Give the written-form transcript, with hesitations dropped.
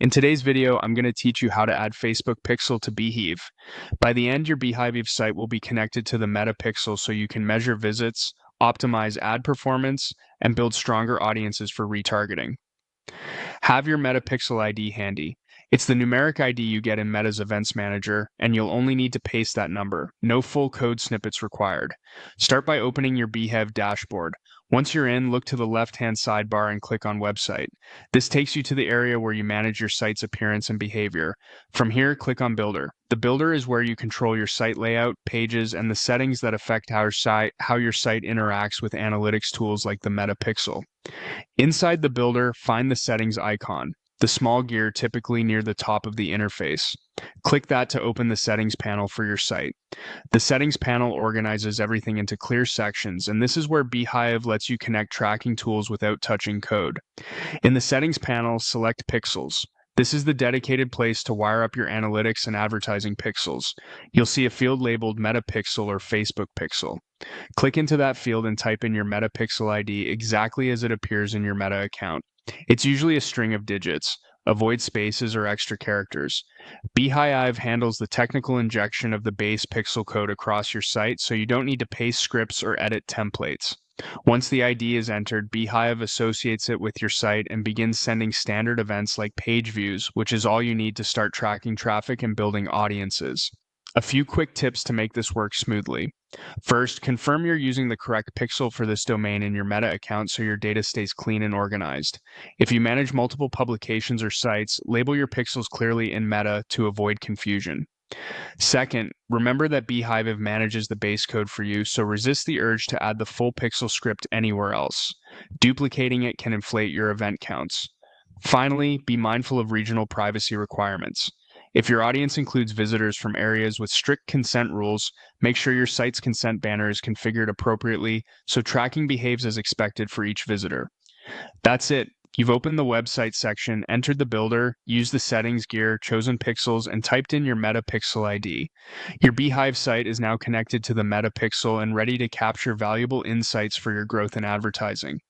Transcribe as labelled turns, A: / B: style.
A: In today's video, I'm going to teach you how to add Facebook Pixel to Beehiiv. By the end, your Beehiiv site will be connected to the Meta Pixel so you can measure visits, optimize ad performance, and build stronger audiences for retargeting. Have your Meta Pixel ID handy. It's the numeric ID you get in Meta's Events Manager, and you'll only need to paste that number. No full code snippets required. Start by opening your Beehiiv dashboard. Once you're in, look to the left-hand sidebar and click on Website. This takes you to the area where you manage your site's appearance and behavior. From here, click on Builder. The Builder is where you control your site layout, pages, and the settings that affect how your site interacts with analytics tools like the Meta Pixel. Inside the Builder, find the Settings icon, the small gear typically near the top of the interface. Click that to open the Settings panel for your site. The Settings panel organizes everything into clear sections, and this is where Beehiiv lets you connect tracking tools without touching code. In the Settings panel, select Pixels. This is the dedicated place to wire up your analytics and advertising pixels. You'll see a field labeled Meta Pixel or Facebook Pixel. Click into that field and type in your Meta Pixel ID exactly as it appears in your Meta account. It's usually a string of digits. Avoid spaces or extra characters. Beehiiv handles the technical injection of the base pixel code across your site, so you don't need to paste scripts or edit templates. Once the ID is entered, Beehiiv associates it with your site and begins sending standard events like page views, which is all you need to start tracking traffic and building audiences. A few quick tips to make this work smoothly. First, confirm you're using the correct pixel for this domain in your Meta account so your data stays clean and organized. If you manage multiple publications or sites, label your pixels clearly in Meta to avoid confusion. Second, remember that Beehiiv manages the base code for you, so resist the urge to add the full pixel script anywhere else. Duplicating it can inflate your event counts. Finally, be mindful of regional privacy requirements. If your audience includes visitors from areas with strict consent rules, make sure your site's consent banner is configured appropriately so tracking behaves as expected for each visitor. That's it. You've opened the website section, entered the builder, used the settings gear, chosen pixels, and typed in your Meta Pixel ID. Your Beehiiv site is now connected to the Meta Pixel and ready to capture valuable insights for your growth in advertising.